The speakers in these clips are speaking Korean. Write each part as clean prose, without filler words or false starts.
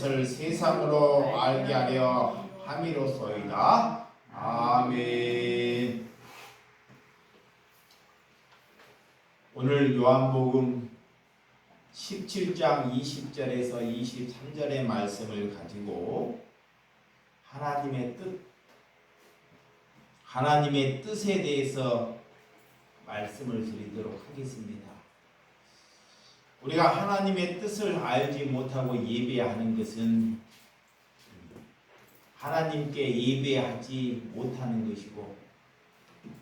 것을 세상으로 알게 하려 함이로소이다. 아멘. 오늘 요한복음 17장 20절에서 23절의 말씀을 가지고 하나님의 뜻에 대해서 말씀을 드리도록 하겠습니다. 우리가 하나님의 뜻을 알지 못하고 예배하는 것은 하나님께 예배하지 못하는 것이고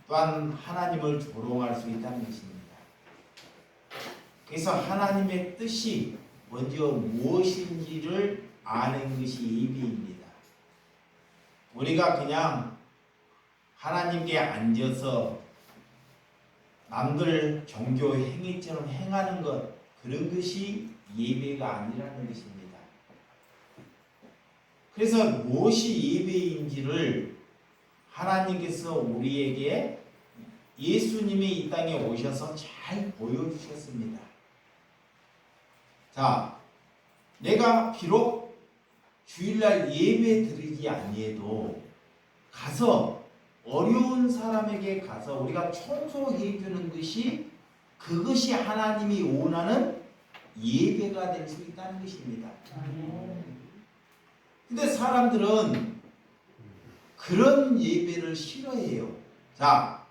또한 하나님을 조롱할 수 있다는 것입니다. 그래서 하나님의 뜻이 먼저 무엇인지를 아는 것이 예배입니다. 우리가 그냥 하나님께 앉아서 남들 종교 행위처럼 행하는 것, 그런 것이 예배가 아니라는 것입니다. 그래서 무엇이 예배인지를 하나님께서 우리에게 예수님이 이 땅에 오셔서 잘 보여주셨습니다. 자, 내가 비록 주일날 예배 드리지 아니해도 가서 어려운 사람에게 가서 우리가 청소해 주는 것이 그것이 하나님이 원하는 예배가 될 수 있다는 것입니다. 근데 사람들은 그런 예배를 싫어해요. 자,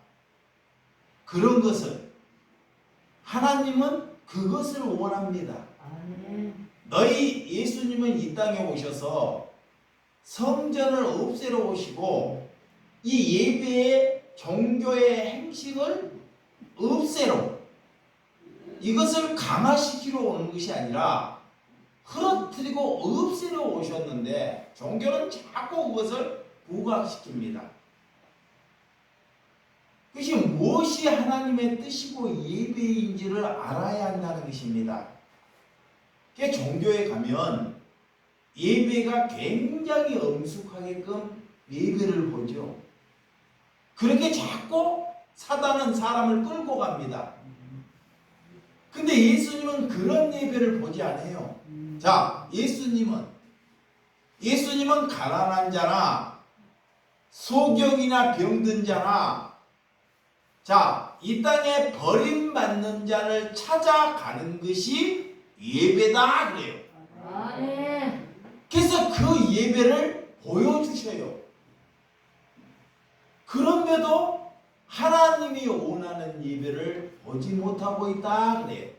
그런 것을 하나님은 그것을 원합니다. 너희 예수님은 이 땅에 오셔서 성전을 없애러 오시고 이 예배의 종교의 행식을 없애러, 이것을 강화시키러 오는 것이 아니라 흐트러뜨리고 없애러 오셨는데 종교는 자꾸 그것을 부각시킵니다. 그것이 무엇이 하나님의 뜻이고 예배인지를 알아야 한다는 것입니다. 종교에 가면 예배가 굉장히 엄숙하게끔 예배를 보죠. 그렇게 자꾸 사단은 사람을 끌고 갑니다. 근데 예수님은 그런 예배를 보지 않아요. 자, 예수님은 가난한 자나 소경이나 병든 자나, 자, 이 땅에 버림받는 자를 찾아가는 것이 예배다 그래요. 그래서 그 예배를 보여주셔요. 그런데도 하나님이 원하는 예배를 보지 못하고 있다 그래요.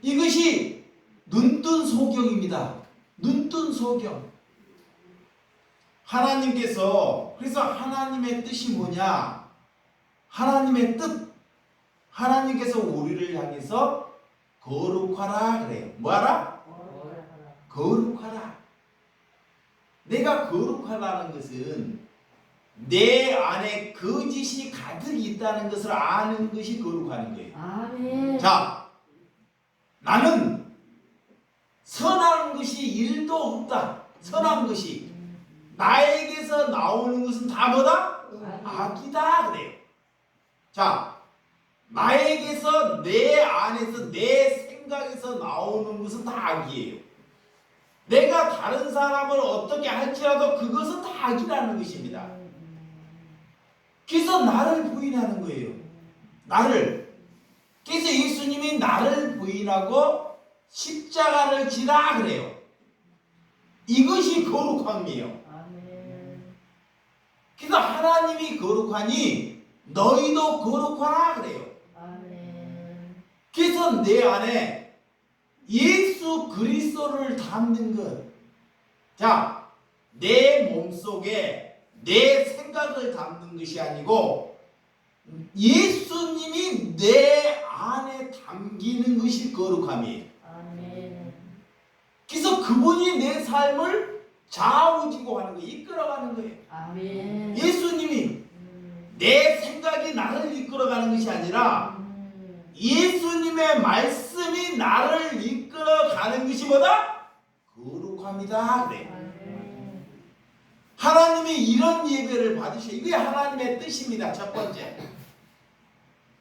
이것이 눈뜬 소경입니다. 눈뜬 소경. 하나님께서, 그래서 하나님의 뜻이 뭐냐? 하나님의 뜻. 하나님께서 우리를 향해서 거룩하라 그래요. 뭐하라? 거룩하라. 내가 거룩하다는 것은 내 안에 거짓이 가득 있다는 것을 아는 것이 거룩하는 거예요. 아멘. 자, 나는 선한 것이 일도 없다. 선한 것이 나에게서 나오는 것은 다 뭐다? 악이다 그래요. 자, 나에게서, 내 안에서, 내 생각에서 나오는 것은 다 악이에요. 내가 다른 사람을 어떻게 할지라도 그것은 다 악이라는 것입니다. 그래서 나를 부인하는 거예요. 나를. 그래서 예수님이 나를 부인하고 십자가를 지라 그래요. 이것이 거룩함이에요. 그래서 하나님이 거룩하니 너희도 거룩하라 그래요. 그래서 내 안에 예수 그리스도를 담는 것. 자, 내 몸속에 내 생각을 담는 것이 아니고 예수님이 내 안에 담기는 것이 거룩함이에요. 그래서 그분이 내 삶을 좌우지고 하는 거예요. 이끌어가는 거예요. 아멘. 예수님이 내 생각이 나를 이끌어가는 것이 아니라 예수님의 말씀이 나를 이끌어가는 것이 뭐다? 거룩합니다. 그래. 하나님이 이런 예배를 받으셔. 이게 하나님의 뜻입니다. 첫 번째.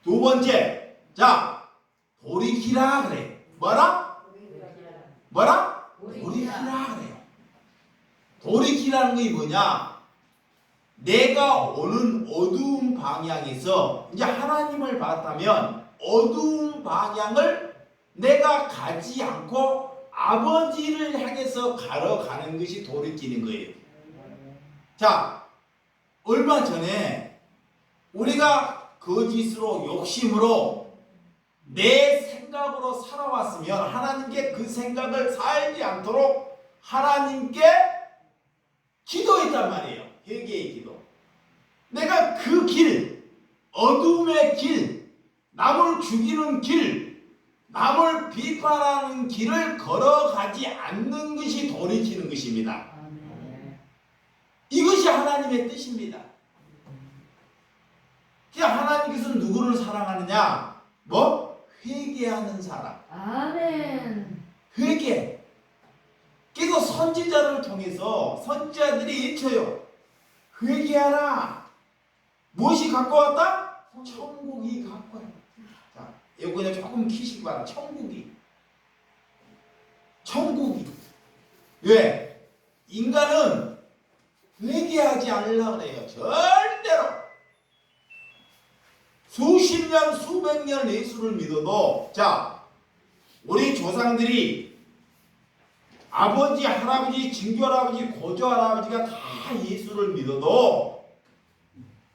두 번째. 자, 돌이키라 그래. 뭐라? 돌이키라. 돌이키라는 게 뭐냐? 내가 오는 어두운 방향에서 이제 하나님을 봤다면 어두운 방향을 내가 가지 않고 아버지를 향해서 걸어가는 것이 돌이키는 거예요. 자, 얼마 전에 우리가 거짓으로 욕심으로 내 생각으로 살아왔으면 하나님께 그 생각을 살지 않도록 하나님께 기도했단 말이에요. 회개의 기도. 내가 그 길, 어둠의 길, 남을 죽이는 길, 남을 비판하는 길을 걸어가지 않는 것이 돌이키는 것입니다. 이것이 하나님의 뜻입니다. 하나님께서는 누구를 사랑하느냐? 회개하는 사람. 아멘. 회개. 그래서 선지자를 통해서 선지자들이 외쳐요. 회개하라. 무엇이 갖고 왔다? 천국이 갖고 왔다. 자, 이거 그냥 조금 키시기 바랍니다. 천국이. 왜? 인간은 회개하지 않으려고 그래요. 절대로. 수십 년, 수백 년 예수를 믿어도, 자, 우리 조상들이 아버지, 할아버지, 증조할아버지, 고조할아버지가 다 예수를 믿어도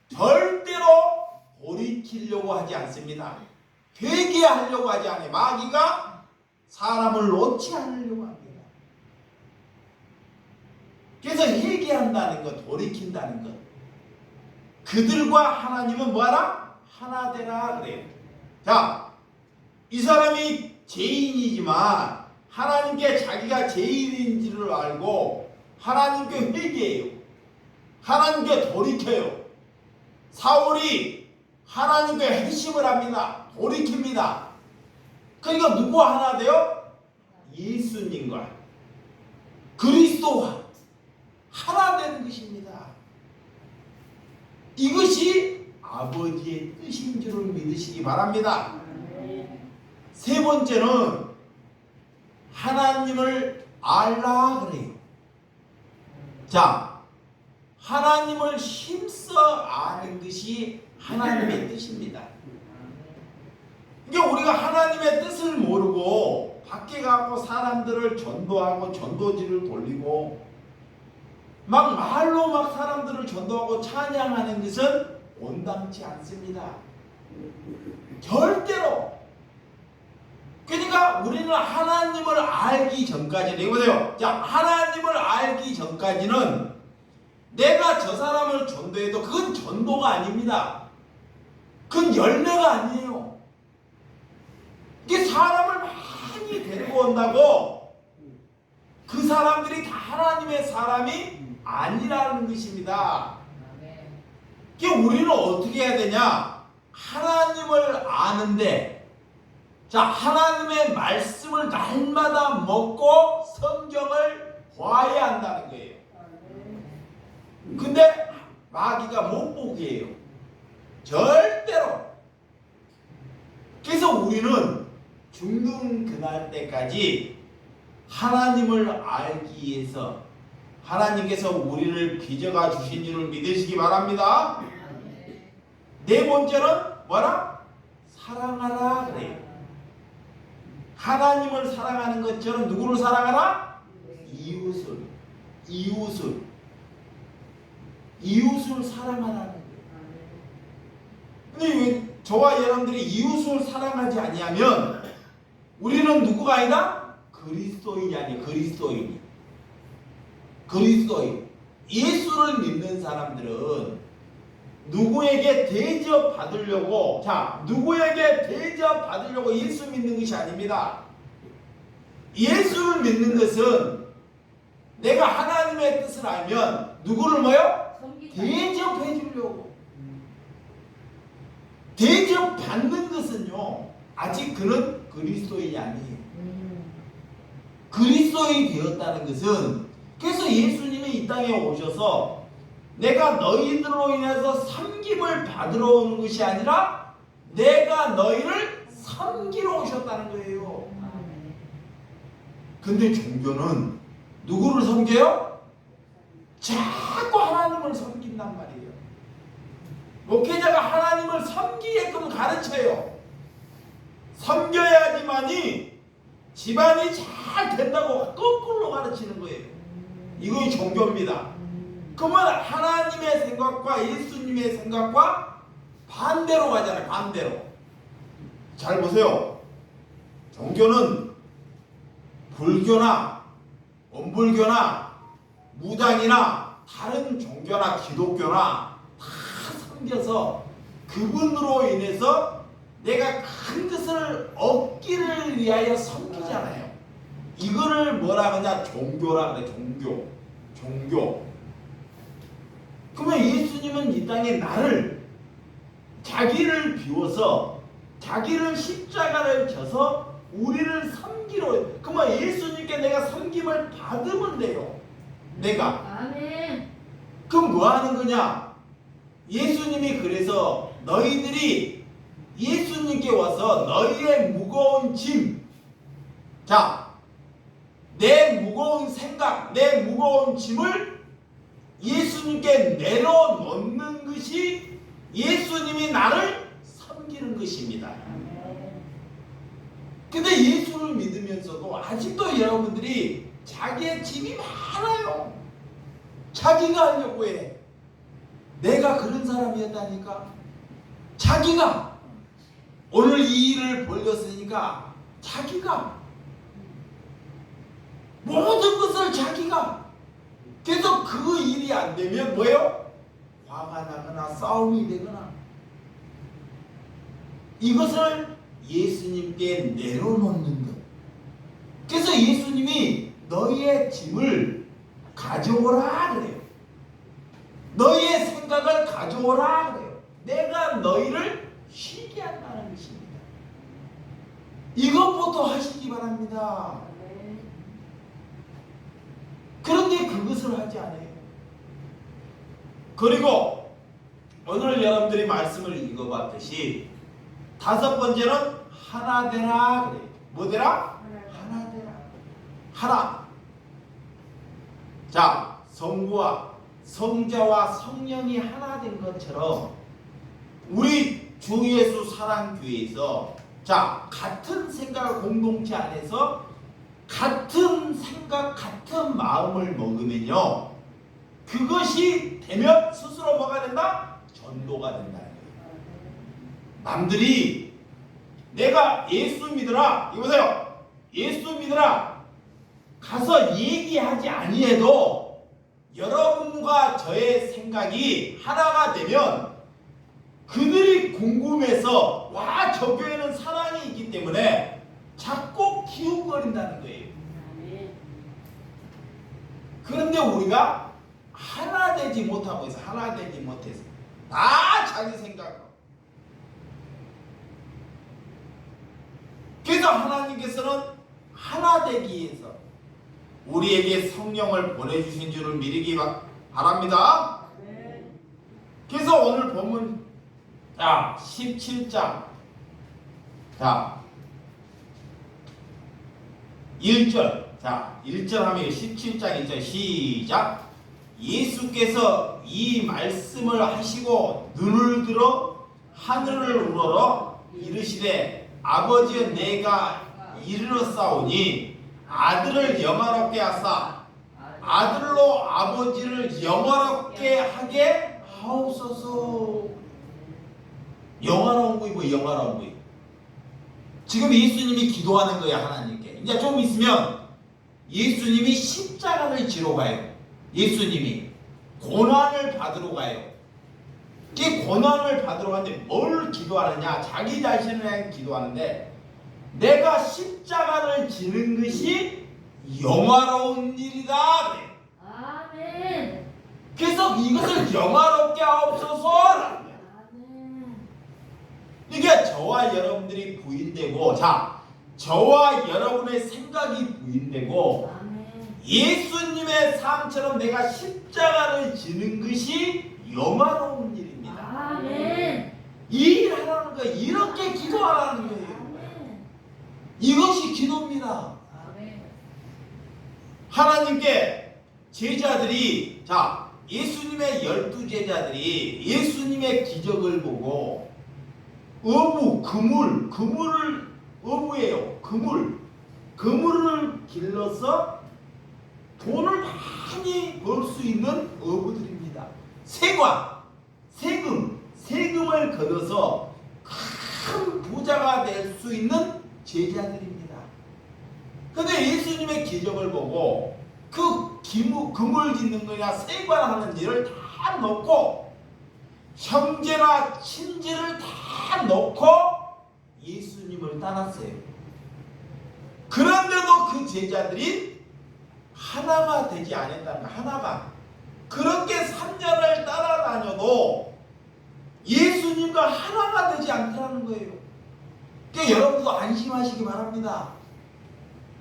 절대로 돌이키려고 하지 않습니다. 회개하려고 하지 않아요. 마귀가 사람을 놓지 않으려고 합니다. 그래서 회개한다는 것, 돌이킨다는 것. 그들과 하나님은 뭐하라? 하나 되라 그래요. 자, 이 사람이 죄인이지만 하나님께 자기가 죄인인지를 알고 하나님께 회개해요. 하나님께 돌이켜요. 사울이 하나님께 회심을 합니다. 돌이킵니다. 그러니까 누구와 하나 돼요? 예수님과 그리스도와 하나 되는 것입니다. 이것이 아버지의 뜻인 줄을 믿으시기 바랍니다. 세 번째는 하나님을 알라 그래요. 자, 하나님을 힘써 아는 것이 하나님의 뜻입니다. 그러니까 우리가 하나님의 뜻을 모르고 밖에 가고 사람들을 전도하고 전도지를 돌리고 막 말로 막 사람들을 전도하고 찬양하는 것은 온당치 않습니다. 절대로. 그러니까 우리는 하나님을 알기 전까지는, 이거 보세요. 자, 하나님을 알기 전까지는 내가 저 사람을 전도해도 그건 전도가 아닙니다. 그건 열매가 아니에요. 이게 사람을 많이 데리고 온다고 그 사람들이 다 하나님의 사람이 아니라는 것입니다. 그러니까 우리는 어떻게 해야 되냐? 하나님을 아는데, 자, 하나님의 말씀을 날마다 먹고 성경을 봐야 한다는 거예요. 근데 마귀가 못 보게 해요. 절대로. 그래서 우리는 죽는 그날 때까지 하나님을 알기 위해서 하나님께서 우리를 빚어가 주신 줄을 믿으시기 바랍니다. 네 번째는 뭐라? 사랑하라 그래요. 하나님을 사랑하는 것처럼 누구를 사랑하라? 이웃을 사랑하라는 거예요. 근데 왜 저와 여러분들이 이웃을 사랑하지 아니하면 우리는 누구가 아니다? 그리스도인이 아니에요. 그리스도인. 예수를 믿는 사람들은 누구에게 대접받으려고, 자, 누구에게 대접받으려고 예수 믿는 것이 아닙니다. 예수를 믿는 것은 내가 하나님의 뜻을 알면 누구를 뭐요? 대접해 주려고. 대접받는 것은요, 아직 그는 그리스도인이 아니에요. 그리스도인이 되었다는 것은, 그래서 예수님이 이 땅에 오셔서 내가 너희들로 인해서 섬김을 받으러 오는 것이 아니라 내가 너희를 섬기러 오셨다는 거예요. 근데 종교는 누구를 섬겨요? 자꾸 하나님을 섬긴단 말이에요. 목회자가 하나님을 섬기게끔 가르쳐요. 섬겨야지만이 집안이 잘 된다고 거꾸로 가르치는 거예요. 이것이 종교입니다. 그러면 하나님의 생각과 예수님의 생각과 반대로 가잖아요. 반대로. 잘 보세요. 종교는 불교나 원불교나 무당이나 다른 종교나 기독교나 다 섬겨서 그분으로 인해서 내가 큰 것을 얻기를 위하여 섬기잖아요. 이거를 뭐라 하냐? 종교라 그래. 종교. 그러면 예수님은 이 땅에 나를 자기를 비워서 자기를 십자가를 져서 우리를 섬기러. 그러면 예수님께 내가 섬김을 받으면 돼요. 내가. 아멘. 그럼 뭐 하는 거냐? 예수님이 그래서 너희들이 예수님께 와서 너희의 무거운 짐, 자, 내 무거운 생각, 내 무거운 짐을 예수님께 내려놓는 것이 예수님이 나를 섬기는 것입니다. 근데 예수를 믿으면서도 아직도 여러분들이 자기의 짐이 많아요. 자기가 하려고 해. 내가 그런 사람이었다니까. 자기가 오늘 이 일을 벌렸으니까 자기가 모든 것을 자기가. 그래서 그 일이 안 되면 뭐예요? 화가 나거나 싸움이 되거나. 이것을 예수님께 내려놓는 것. 그래서 예수님이 너희의 짐을 가져오라 그래요. 너희의 생각을 가져오라 그래요. 내가 너희를 쉬게 한다는 것입니다. 이것부터 하시기 바랍니다. 그런데 그것을 하지 않아요. 그리고 오늘 여러분들이 말씀을 읽어봤듯이 다섯 번째는 하나 되라 그래요. 뭐 되라? 하나 되라. 하나. 자, 성부와 성자와 성령이 하나 된 것처럼 우리 주 예수 사랑교회에서 자, 같은 생각 공동체 안에서 같은 생각, 같은 마음을 먹으면요, 그것이 되면 스스로 뭐가 된다? 전도가 된다는 거예요. 남들이 내가 예수 믿으라, 이거 보세요. 예수 믿으라 가서 얘기하지 아니해도 여러분과 저의 생각이 하나가 되면 그들이 궁금해서 와, 저 교회는 사랑이 있기 때문에 자꾸 기웃거린다는 거예요. 그런데 우리가 하나 되지 못하고 있어. 하나 되지 못해서 다 자기 생각으로. 그래서 하나님께서는 하나 되기 위해서 우리에게 성령을 보내주신 줄을 믿기 바랍니다. 그래서 오늘 본문 17장 1절. 자, 1절 하면 17장 1절 시작. 예수께서 이 말씀을 하시고 눈을 들어 하늘을 우러러 이르시되 아버지여 내가 이르렀사오니 아들을 영화롭게 하사 아들로 아버지를 영화롭게 하게 하옵소서. 영화로운 거이 뭐 영화로운 거이. 지금 예수님이 기도하는 거야 하나님께. 이제 좀 있으면 예수님이 십자가를 지러 가요. 예수님이 고난을 받으러 가요. 이 고난을 받으러 가는데 뭘 기도하느냐? 자기 자신을 향해 기도하는데 내가 십자가를 지는 것이 영화로운 일이다. 그래. 아멘. 그래서 이것을 영화롭게 하옵소서. 이게 저와 여러분들이 부인되고, 자, 저와 여러분의 생각이 부인되고, 예수님의 삶처럼 내가 십자가를 지는 것이 영화로운 일입니다. 아멘. 이 일을 하라는 거예요. 이렇게 기도하라는 거예요. 아멘. 이것이 기도입니다. 아멘. 하나님께 제자들이 예수님의 12제자들이 예수님의 기적을 보고 어부예요. 그물을 길러서 돈을 많이 벌 수 있는 어부들입니다. 세금을 걷어서 큰 부자가 될 수 있는 제자들입니다. 근데 예수님의 기적을 보고 그 그물 짓는 거냐 세관하는 일을 다 놓고 형제나 친지를 다 놓고 예수님을 따랐어요. 그런데도 그 제자들이 하나가 되지 않았다는 거예요. 하나가. 그렇게 3년을 따라다녀도 예수님과 하나가 되지 않다는 거예요. 그러니까 여러분도 안심하시기 바랍니다.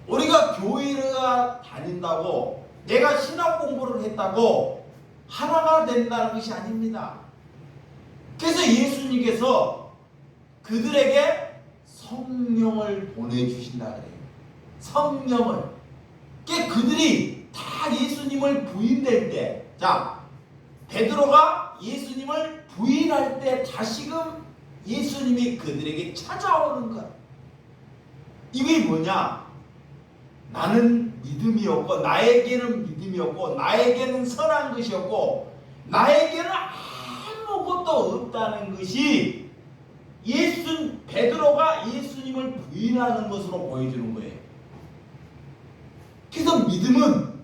우리가 교회를 다닌다고 내가 신학 공부를 했다고 하나가 된다는 것이 아닙니다. 그래서 예수님께서 그들에게 성령을 보내주신다 그래요. 성령을. 그러니까 그들이 다 예수님을 부인될 때, 베드로가 예수님을 부인할 때 다시금 예수님이 그들에게 찾아오는 것. 이게 뭐냐? 나는 믿음이 없고 나에게는 믿음이 없고 나에게는 선한 것이 없고 나에게는 아무것도 없다는 것이 베드로가 예수님을 부인하는 것으로 보여주는 거예요. 그래서 믿음은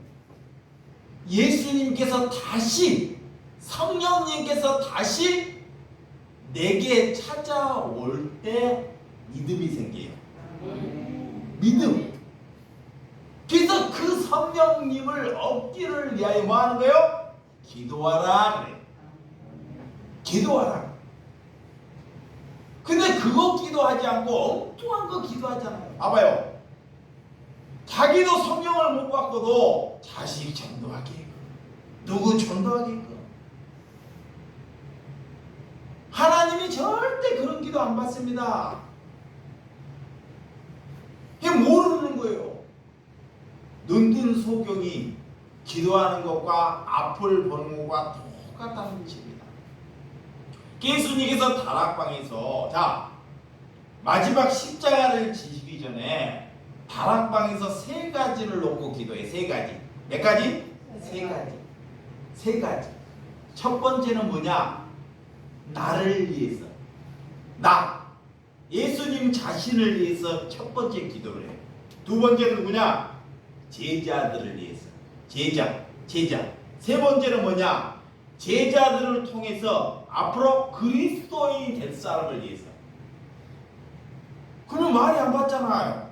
예수님께서 다시 성령님께서 다시 내게 찾아올 때 믿음이 생겨요. 믿음. 그래서 그 성령님을 얻기를 위하여 뭐 하는 거예요? 기도하라 그래요. 기도하라. 근데 그거 기도하지 않고 엉뚱한 거 기도하잖아요. 봐봐요. 자기도 성령을 못 받고도 자식 전도하게, 누구 전도하게. 하나님이 절대 그런 기도 안 받습니다. 이게 모르는 거예요. 눈뜬 소경이 기도하는 것과 앞을 보는 것과 똑같다는 것입니다. 예수님께서 다락방에서 마지막 십자가를 지시기 전에 다락방에서 3가지를 놓고 기도해. 3가지. 몇 가지? 3가지. 첫 번째는 뭐냐? 나를 위해서. 예수님 자신을 위해서 첫 번째 기도를 해요. 두 번째는 누구냐? 제자들을 위해서. 제자. 세 번째는 뭐냐? 제자들을 통해서 앞으로 그리스도인이 될 사람을 위해서. 그러면 말이 안 맞잖아요.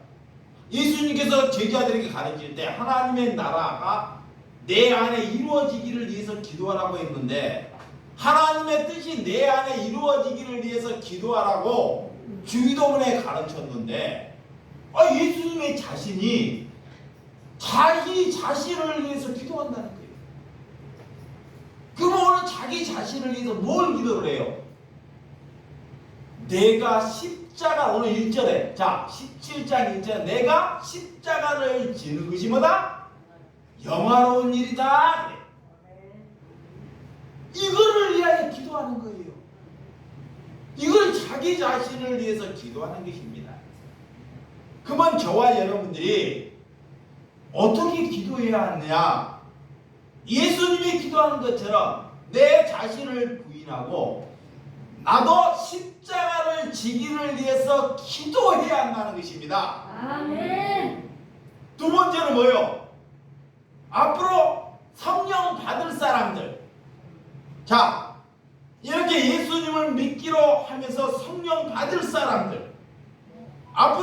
예수님께서 제자들에게 가르칠 때 하나님의 나라가 내 안에 이루어지기를 위해서 기도하라고 했는데 하나님의 뜻이 내 안에 이루어지기를 위해서 기도하라고 주기도문에 가르쳤는데 예수님의 자신이 자기 자신을 위해서 기도한다는 거예요. 그럼 오늘 자기 자신을 위해서 뭘 기도를 해요? 내가 십자가, 오늘 1절에 17장 1절에 내가 십자가를 지는 것이 뭐다? 영화로운 일이다. 그래. 이거를 위하여 기도하는 거예요. 이걸 자기 자신을 위해서 기도하는 것입니다. 그러면 저와 여러분들이 어떻게 기도해야 하느냐? 예수님이 기도하는 것처럼 내 자신을 부인하고 나도 십자가를 지기를 위해서 기도해야 한다는 것입니다. 아멘. 두 번째는 뭐예요? 앞으로 성령 받을 사람들. 이렇게 예수님을 믿기로 하면서 성령 받을 사람들. 앞으로